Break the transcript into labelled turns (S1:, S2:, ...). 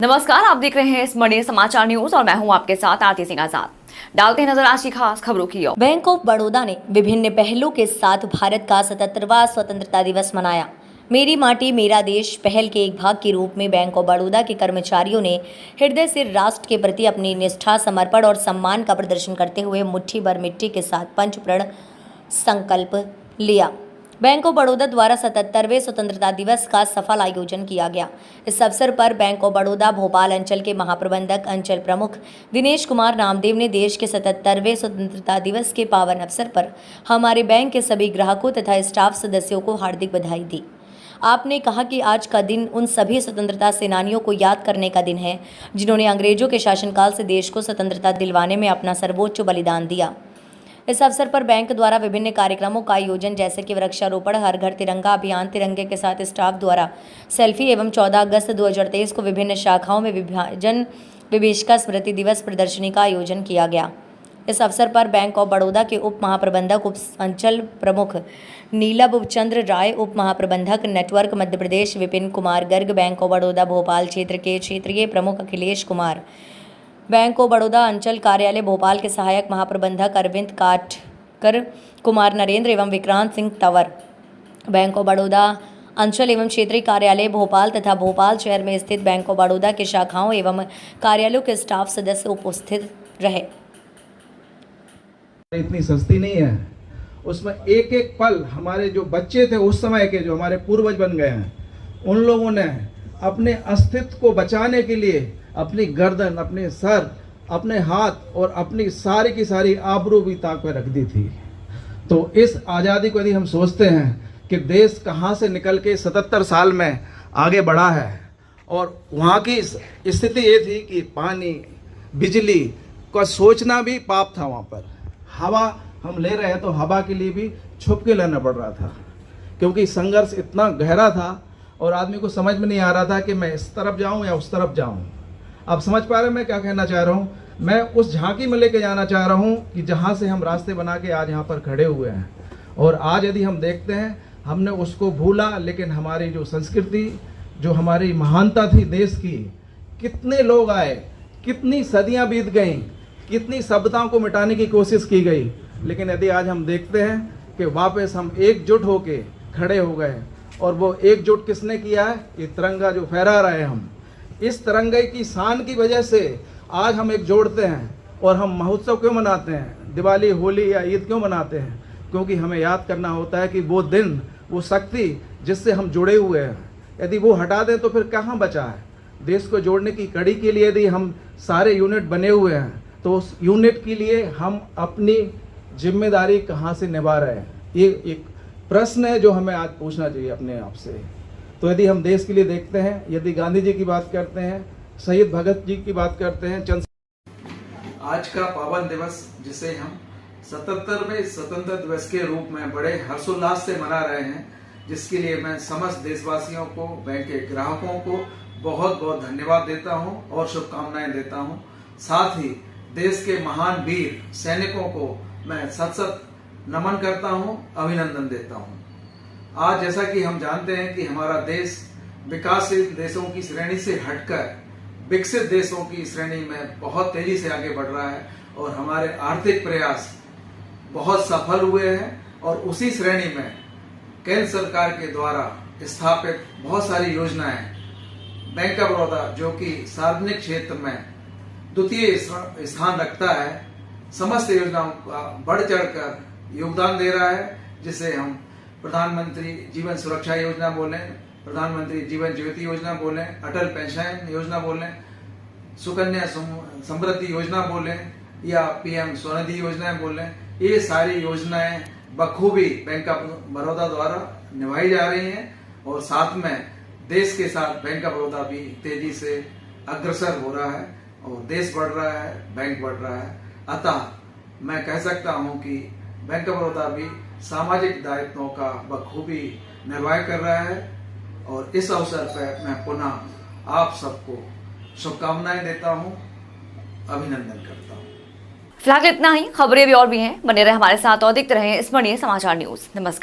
S1: नमस्कार, आप देख रहे हैं स्मरणीय समाचार न्यूज और मैं हूं आपके साथ आरती सिंह आजाद। डालते हैं नजर आज की खास खबरों की ओर।
S2: बैंक ऑफ बड़ौदा ने विभिन्न पहलों के साथ भारत का 77वां स्वतंत्रता दिवस मनाया। मेरी माटी मेरा देश पहल के एक भाग के रूप में बैंक ऑफ बड़ौदा के कर्मचारियों ने हृदय से राष्ट्र के प्रति अपनी निष्ठा, समर्पण और सम्मान का प्रदर्शन करते हुए मुट्ठी भर मिट्टी के साथ पंच प्रण संकल्प लिया। बैंक ऑफ बड़ौदा द्वारा 77वें स्वतंत्रता दिवस का सफल आयोजन किया गया। इस अवसर पर बैंक ऑफ बड़ौदा भोपाल अंचल के महाप्रबंधक अंचल प्रमुख दिनेश कुमार नामदेव ने देश के 77वें स्वतंत्रता दिवस के पावन अवसर पर हमारे बैंक के सभी ग्राहकों तथा स्टाफ सदस्यों को हार्दिक बधाई दी। आपने कहा कि आज का दिन उन सभी स्वतंत्रता सेनानियों को याद करने का दिन है जिन्होंने अंग्रेजों के शासनकाल से देश को स्वतंत्रता दिलवाने में अपना सर्वोच्च बलिदान दिया। इस अवसर पर बैंक द्वारा विभिन्न कार्यक्रमों का आयोजन जैसे कि वृक्षारोपण, हर घर तिरंगा अभियान, तिरंगे के साथ स्टाफ द्वारा सेल्फी एवं 14 अगस्त 2023 को विभिन्न शाखाओं में विभाजन विभीषिका स्मृति दिवस प्रदर्शनी का आयोजन किया गया। इस अवसर पर बैंक ऑफ बड़ौदा के उप महाप्रबंधक उप अंचल प्रमुख नीलभ चंद्र राय, उप महाप्रबंधक network Madhya Pradesh Vipin Kumar Garg, bank of Baroda Bhopal क्षेत्र के क्षेत्रीय प्रमुख अखिलेश कुमार, बैंक ऑफ बड़ौदा अंचल कार्यालय भोपाल के सहायक महाप्रबंधक अरविंद काटकर, कुमार नरेंद्र एवं विक्रांत सिंह तंवर, बैंक ऑफ बड़ौदा अंचल एवं क्षेत्रीय कार्यालय भोपाल तथा भोपाल शहर में स्थित बैंक ऑफ बड़ौदा के शाखाओं एवं कार्यालयों के स्टाफ सदस्य उपस्थित रहे।
S3: इतनी सस्ती नहीं है, उसमें एक एक पल हमारे जो बच्चे थे उस समय के, जो हमारे पूर्वज बन गए हैं, उन लोगों ने अपने अस्तित्व को बचाने के लिए अपनी गर्दन, अपने सर, अपने हाथ और अपनी सारी की सारी आबरू भी ताक पर रख दी थी। तो इस आज़ादी को यदि हम सोचते हैं कि देश कहाँ से निकल के 77 साल में आगे बढ़ा है, और वहाँ की स्थिति ये थी कि पानी, बिजली का सोचना भी पाप था। वहाँ पर हवा हम ले रहे हैं तो हवा के लिए भी छुप के लेना पड़ रहा था, क्योंकि संघर्ष इतना गहरा था और आदमी को समझ में नहीं आ रहा था कि मैं इस तरफ जाऊं या उस तरफ जाऊं। आप समझ पा रहे हैं मैं क्या कहना चाह रहा हूं? मैं उस झांकी में लेके जाना चाह रहा हूं कि जहां से हम रास्ते बना के आज यहाँ पर खड़े हुए हैं। और आज यदि हम देखते हैं, हमने उसको भूला, लेकिन हमारी जो संस्कृति, जो हमारी महानता थी देश की, कितने लोग आए, कितनी सदियाँ बीत गईं, कितनी सभ्यताओं को मिटाने की कोशिश की गई, लेकिन यदि आज हम देखते हैं कि वापस हम एकजुट होके खड़े हो गए। और वो एकजुट किसने किया है? ये तिरंगा जो फहरा रहे हैं हम, इस तिरंगे की शान की वजह से आज हम एक जोड़ते हैं। और हम महोत्सव क्यों मनाते हैं, दिवाली, होली या ईद क्यों मनाते हैं? क्योंकि हमें याद करना होता है कि वो दिन, वो शक्ति जिससे हम जुड़े हुए हैं, यदि वो हटा दें तो फिर कहाँ बचा है? देश को जोड़ने की कड़ी के लिए यदि हम सारे यूनिट बने हुए हैं तो उस यूनिट के लिए हम अपनी जिम्मेदारी कहाँ से निभा रहे हैं? ये एक प्रश्न है जो हमें आज पूछना चाहिए अपने आप से। तो यदि हम देश के लिए देखते हैं, यदि गांधी जी की बात करते हैं, शहीद भगत जी की बात करते हैं,
S4: आज का पावन दिवस जिसे हम 77वें स्वतंत्रता दिवस के रूप में बड़े हर्षोल्लास से मना रहे हैं, जिसके लिए मैं समस्त देशवासियों को, बैंक के ग्राहकों को बहुत बहुत धन्यवाद देता हूं और शुभकामनाएं देता हूं। साथ ही देश के महान वीर सैनिकों को मैं सत सत नमन करता हूं, अभिनंदन देता हूं। आज जैसा कि हम जानते हैं कि हमारा देश विकासशील देशों की श्रेणी से हटकर विकसित देशों की श्रेणी में बहुत तेजी से आगे बढ़ रहा है और हमारे आर्थिक प्रयास बहुत सफल हुए हैं। और उसी श्रेणी में केंद्र सरकार के द्वारा स्थापित बहुत सारी योजनाएं, बैंक ऑफ बड़ौदा जो कि सार्वजनिक क्षेत्र में द्वितीय स्थान रखता है, समस्त योजनाओं का बढ़ चढ़कर योगदान दे रहा है, जिसे हम प्रधानमंत्री जीवन सुरक्षा योजना बोलें, प्रधानमंत्री जीवन ज्योति योजना बोलें, अटल पेंशन योजना बोलें, सुकन्या समृद्धि योजना बोलें या पीएम स्वनिधि योजनाएं बोलें। ये सारी योजनाएं बखूबी बैंक ऑफ बड़ौदा द्वारा निभाई जा रही हैं और साथ में देश के साथ बैंक ऑफ बड़ौदा भी तेजी से अग्रसर हो रहा है और देश बढ़ रहा है, बैंक बढ़ रहा है। अतः मैं कह सकता हूं कि बैंक ऑफ बड़ौदा भी सामाजिक दायित्वों का बखूबी निर्वाह कर रहा है। और इस अवसर पर मैं पुनः आप सबको शुभकामनाएं देता हूं, अभिनंदन करता हूं।
S1: फिलहाल इतना ही। खबरें भी और भी हैं, बने रहे हमारे साथ और देखते रहे स्मरणीय समाचार न्यूज। नमस्कार।